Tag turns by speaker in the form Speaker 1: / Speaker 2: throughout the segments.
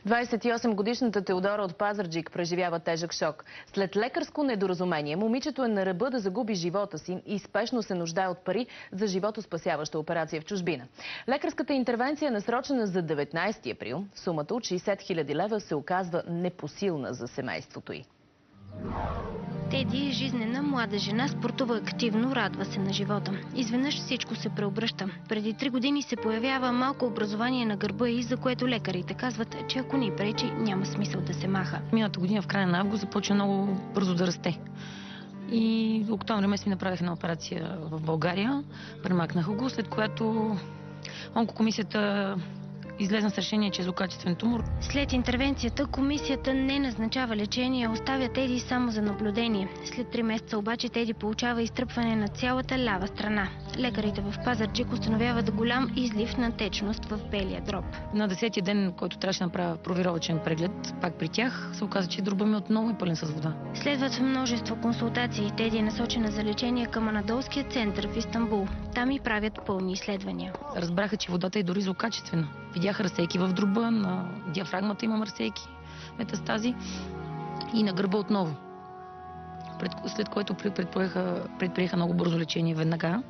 Speaker 1: 28-годишната Теодора от Пазарджик преживява тежък шок. След лекарско недоразумение, момичето е на ръба да загуби живота си и спешно се нуждае от пари за животоспасяваща операция в чужбина. Лекарската интервенция е насрочена за 19 април. Сумата от 60 000 лева се оказва непосилна за семейството й.
Speaker 2: Теди е жизнена млада жена, спортува активно, радва се на живота. Изведнъж всичко се преобръща. Преди 3 години се появява малко образование на гърба и за което лекарите казват, че ако ни пречи, няма смисъл да се маха.
Speaker 3: Миналата година в края на август започва много бързо да расте. И в октомври месец ми направих една операция в България. Премакнаха го, след което онкокомисията излезна с решение, че е злокачествен тумор.
Speaker 2: След интервенцията комисията не назначава лечение, а оставя Теди само за наблюдение. След 3 месеца обаче Теди получава изтръпване на цялата лява страна. Лекарите в Пазарджик установяват голям излив на течност в белия дроб.
Speaker 3: На 10-ти ден, който трябваше да направя проверовачен преглед, пак при тях, се оказа, че дроба ми отново е пълен с вода.
Speaker 2: Следват множество консултации. Теди е насочена за лечение към Анадолския център в Истанбул. Там и правят пълни изследвания.
Speaker 3: Разбраха, че водата е дори злокачествена. Видях разсейки в дроба, на диафрагмата имам разсейки, метастази и на гърба отново. След което предприеха много бързо лечение веднага.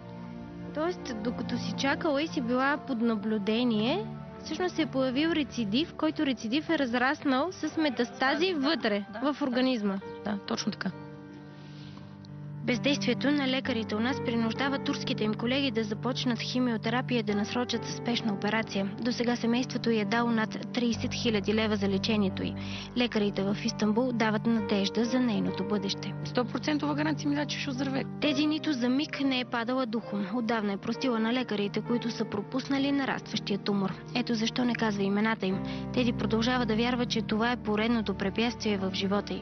Speaker 2: Тоест, докато си чакала и си била под наблюдение, всъщност се е появил рецидив, който рецидив е разраснал с метастази вътре, в организма.
Speaker 3: Да, точно така.
Speaker 2: Бездействието на лекарите у нас принуждава турските им колеги да започнат химиотерапия и да насрочат спешна операция. До сега семейството й е дало над 30 000 лева за лечението й. Лекарите в Истанбул дават надежда за нейното бъдеще.
Speaker 3: 100% гаранция ми да, че ще оздравее.
Speaker 2: Теди нито за миг не е падала духом. Отдавна е простила на лекарите, които са пропуснали нарастващия тумор. Ето защо не казва имената им. Теди продължава да вярва, че това е поредното препятствие в живота й.